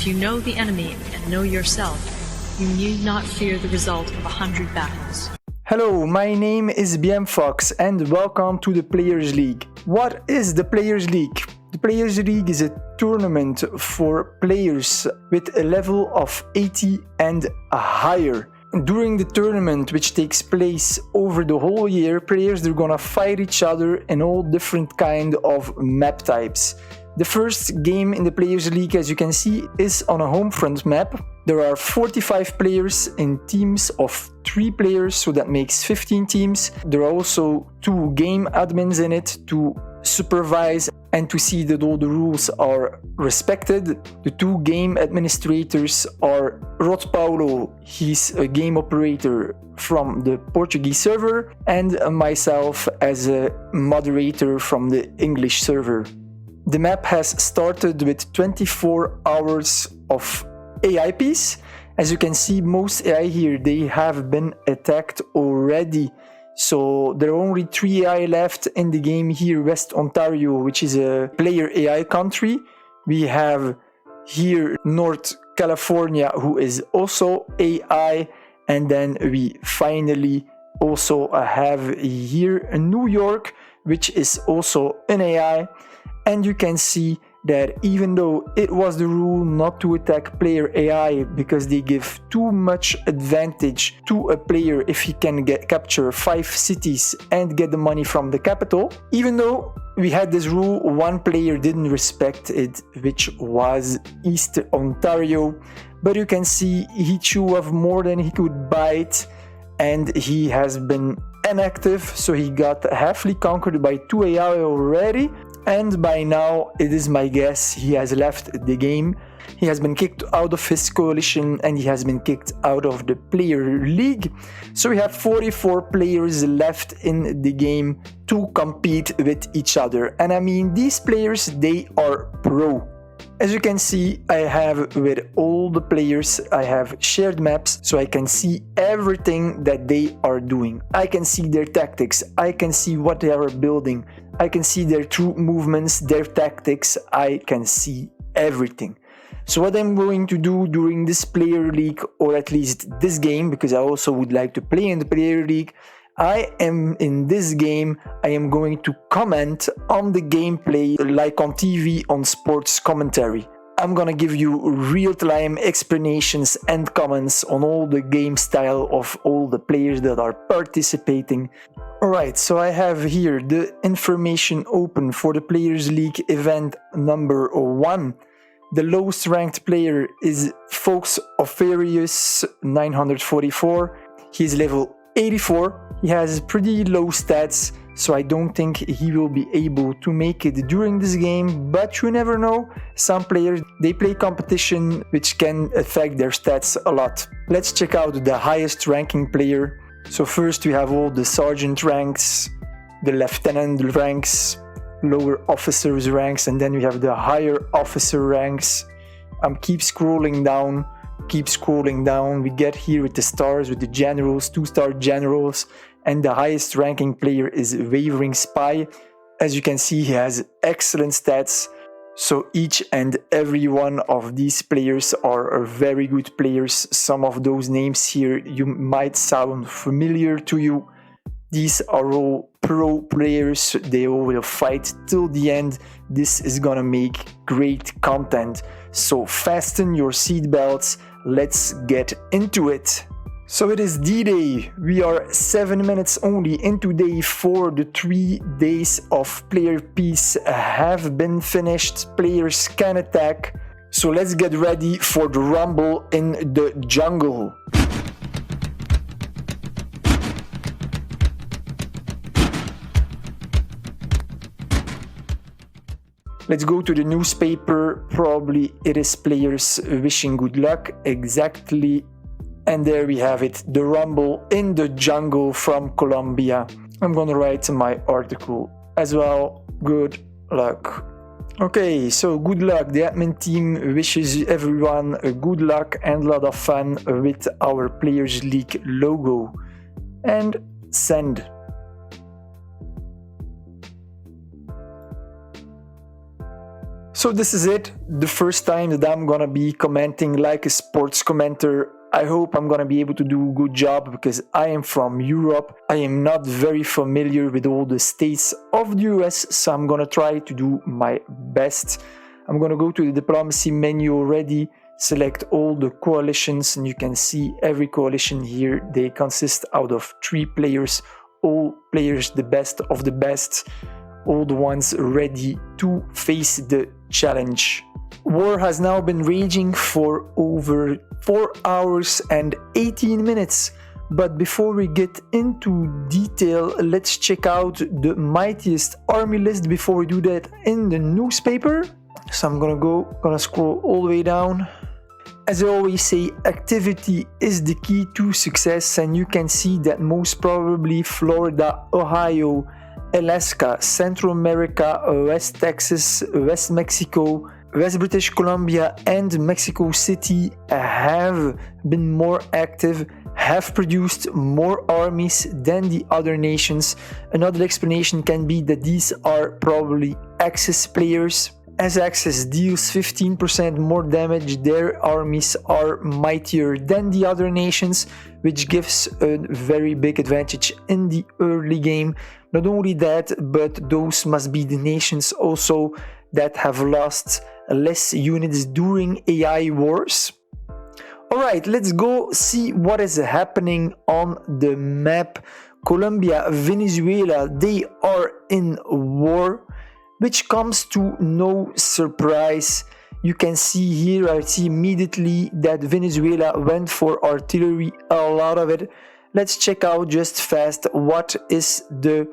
If you know the enemy and know yourself, you need not fear the result of 100 battles. Hello, my name is BM Fox and welcome to the Players League. What is the Players League? The Players League is a tournament for players with a level of 80 and higher. During the tournament, which takes place over the whole year, players are gonna fight each other in all different kind of map types. The first game in the Players League, as you can see, is on a Homefront map. There are 45 players in teams of 3 players, so that makes 15 teams. There are also 2 game admins in it to supervise and to see that all the rules are respected. The 2 game administrators are Rod Paulo, he's a game operator from the Portuguese server, and myself as a moderator from the English server. The map has started with 24 hours of AI piece. As you can see, most AI here, they have been attacked already. So there are only 3 AI left in the game here, West Ontario, which is a player AI country. We have here North California, who is also AI. And then we finally also have here New York, which is also an AI. And you can see that even though it was the rule not to attack player AI because they give too much advantage to a player if he can capture 5 cities and get the money from the capital, even though we had this rule, one player didn't respect it, which was East Ontario. But you can see he chewed off more than he could bite and he has been inactive, so he got halfly conquered by 2 AI already. And by now, it is my guess, he has left the game. He has been kicked out of his coalition and he has been kicked out of the player league. So we have 44 players left in the game to compete with each other. And I mean, these players, they are pro. As you can see, I have with all the players, I have shared maps so I can see everything that they are doing. I can see their tactics, I can see what they are building, I can see their troop movements, their tactics, I can see everything. So what I'm going to do during this player league, or at least this game, because I also would like to play in the player league, I am in this game, I am going to comment on the gameplay like on TV on sports commentary. I'm gonna give you real-time explanations and comments on all the game style of all the players that are participating. Alright, so I have here the information open for the Players League event number 1. The lowest ranked player is Fox Oferius 944. He's level 84. He has pretty low stats, so I don't think he will be able to make it during this game, but you never know. Some players, they play competition which can affect their stats a lot. Let's check out the highest ranking player. So first we have all the sergeant ranks, the lieutenant ranks, lower officers ranks, and then we have the higher officer ranks. Keep scrolling down. We get here with the stars, with the generals, 2-star generals, and the highest ranking player is Wavering Spy. As you can see, he has excellent stats, so each and every one of these players are very good players. Some of those names here you might sound familiar to you. These are all pro players, they all will fight till the end. This is gonna make great content, so fasten your seatbelts, let's get into it. So it is D-Day, we are 7 minutes only into day 4, the 3 days of player peace have been finished, players can attack, so let's get ready for the rumble in the jungle. Let's go to the newspaper, probably it is players wishing good luck, exactly. And there we have it, the rumble in the jungle from Colombia. I'm gonna write my article as well. Good luck. Okay, so good luck. The admin team wishes everyone a good luck and a lot of fun with our Players League logo. And send. So this is it, the first time that I'm gonna be commenting like a sports commentator. I hope I'm gonna be able to do a good job because I am from Europe. I am not very familiar with all the states of the US, so I'm gonna try to do my best. I'm gonna go to the diplomacy menu already, select all the coalitions, and you can see every coalition here. They consist out of 3 players, all players the best of the best, all the ones ready to face the challenge. War has now been raging for over 4 hours and 18 minutes. But before we get into detail, let's check out the Mightiest army list before we do that in the newspaper. So I'm gonna scroll all the way down. As I always say, activity is the key to success, and you can see that most probably Florida, Ohio, Alaska, Central America, West Texas, West Mexico, West British Columbia and Mexico City have been more active, have produced more armies than the other nations. Another explanation can be that these are probably Axis players. As Axis deals 15% more damage, their armies are mightier than the other nations, which gives a very big advantage in the early game. Not only that, but those must be the nations also that have lost less units during AI wars. Alright, let's go see what is happening on the map. Colombia, Venezuela, they are in war, which comes to no surprise. You can see here, I see immediately that Venezuela went for artillery, a lot of it. Let's check out just fast what is the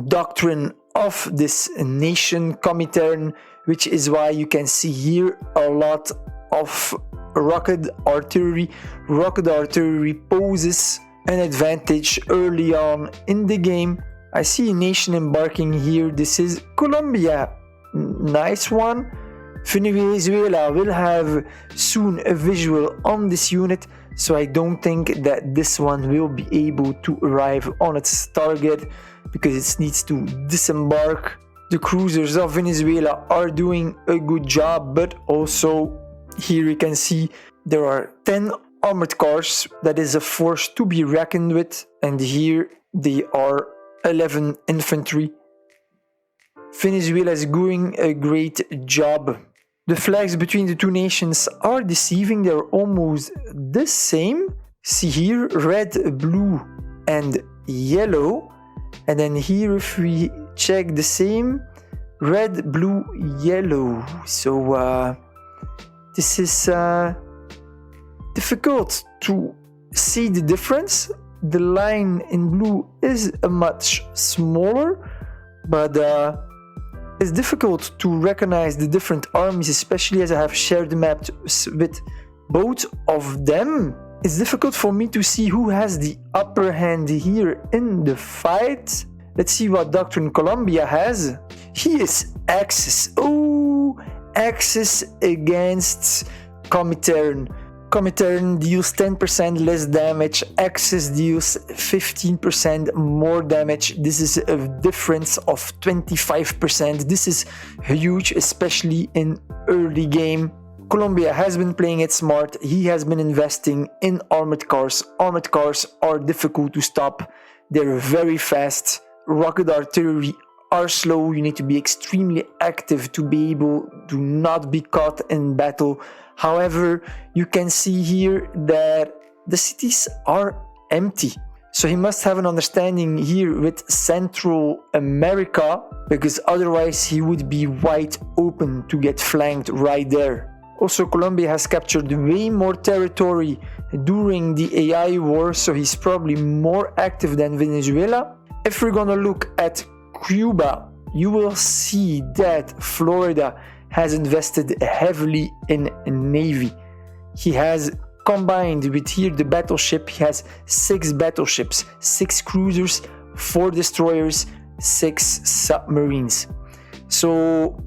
doctrine of this nation, Comintern, which is why you can see here a lot of rocket artillery. Rocket artillery poses an advantage early on in the game. I see a nation embarking here. This is Colombia. Nice one. Venezuela will have soon a visual on this unit, so I don't think that this one will be able to arrive on its target because it needs to disembark. The cruisers of Venezuela are doing a good job, but also here you can see there are 10 armored cars. That is a force to be reckoned with, and here they are 11 infantry. Venezuela is doing a great job. The flags between the two nations are deceiving, they're almost the same. See here, red, blue and yellow. And then here if we check the same, red, blue, yellow. So this is difficult to see the difference. The line in blue is a much smaller, but it's difficult to recognize the different armies, especially as I have shared the map with both of them. It's difficult for me to see who has the upper hand here in the fight. Let's see what Doctrine Colombia has. He is Axis. Oh, Axis against Comintern. Comintern deals 10% less damage, Axis deals 15% more damage. This is a difference of 25%. This is huge, especially in early game. Colombia has been playing it smart. He has been investing in armored cars. Armored cars are difficult to stop. They're very fast. Rocket artillery are slow. You need to be extremely active to be able to not be caught in battle. However, you can see here that the cities are empty. So he must have an understanding here with Central America, because otherwise he would be wide open to get flanked right there. Also, Colombia has captured way more territory during the AI war, so he's probably more active than Venezuela. If we're gonna look at Cuba, you will see that Florida has invested heavily in Navy. He has combined with here the battleship. He has 6 battleships, 6 cruisers, 4 destroyers, 6 submarines. So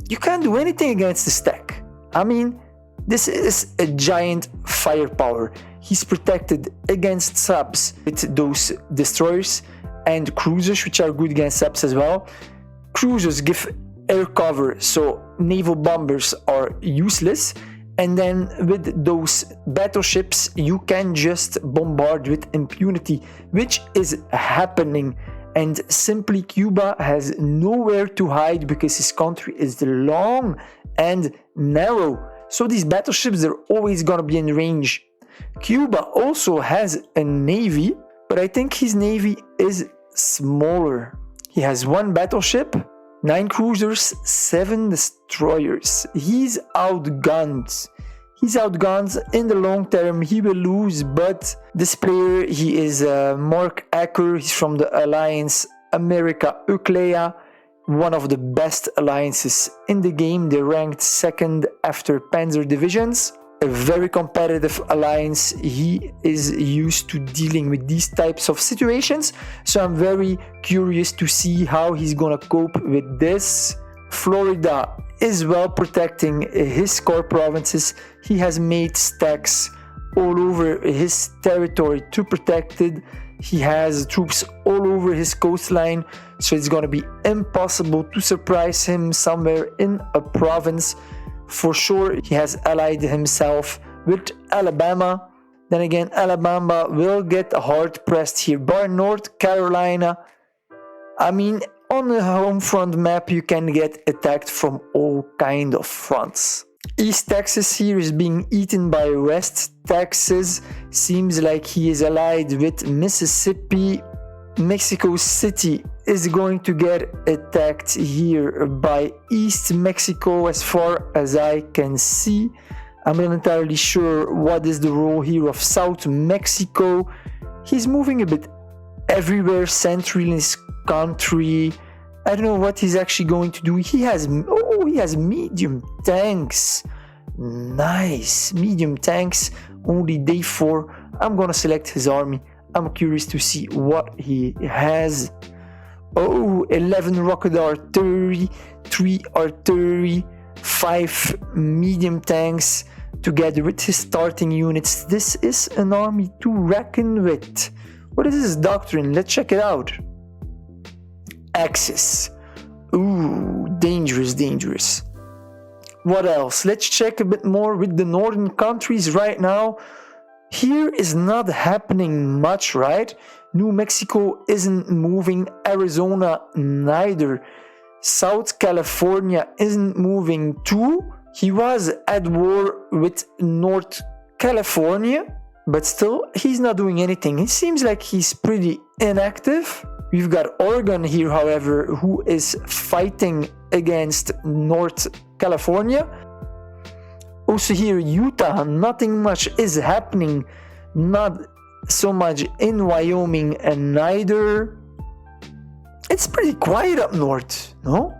you can't do anything against the stack. I mean, this is a giant firepower. He's protected against subs with those destroyers and cruisers, which are good against subs as well. Cruisers give air cover, so naval bombers are useless. And then with those battleships, you can just bombard with impunity, which is happening. And simply Cuba has nowhere to hide because his country is long and narrow. So these battleships, they're always gonna be in range. Cuba also has a navy, but I think his navy is smaller. He has 1 battleship, 9 cruisers, 7 destroyers. He's outgunned. He's outgunned. In the long term, he will lose, but this player, he is Mark Acker. He's from the Alliance America Euclea, one of the best alliances in the game. They're ranked 2nd after Panzer divisions. A very competitive alliance. He is used to dealing with these types of situations, so I'm very curious to see how he's gonna cope with this. Florida is well protecting his core provinces. He has made stacks all over his territory to protect it. He has troops all over his coastline, so it's gonna be impossible to surprise him somewhere in a province. For sure, he has allied himself with Alabama. Then again, Alabama will get hard pressed here by North Carolina. I mean, on the Homefront map, you can get attacked from all kind of fronts. East Texas here is being eaten by West Texas. Seems like he is allied with Mississippi. Mexico City is going to get attacked here by East Mexico as far as I can see. I'm not entirely sure what is the role here of South Mexico. He's moving a bit everywhere centrally in his country. I don't know what he's actually going to do. He has medium tanks. Nice, medium tanks. Only day 4. I'm gonna select his army. I'm curious to see what he has. Oh, 11 rocket artillery, 3 artillery, 5 medium tanks together with his starting units. This is an army to reckon with. What is his doctrine? Let's check it out. Axis. Ooh, dangerous, dangerous. What else? Let's check a bit more with the northern countries right now. Here is not happening much, right? New Mexico isn't moving, Arizona neither. South California isn't moving too. He was at war with North California, but still, he's not doing anything. It seems like he's pretty inactive. We've got Oregon here, however, who is fighting against North California. Also here, Utah, nothing much is happening. Not so much in Wyoming and neither. It's pretty quiet up north, no?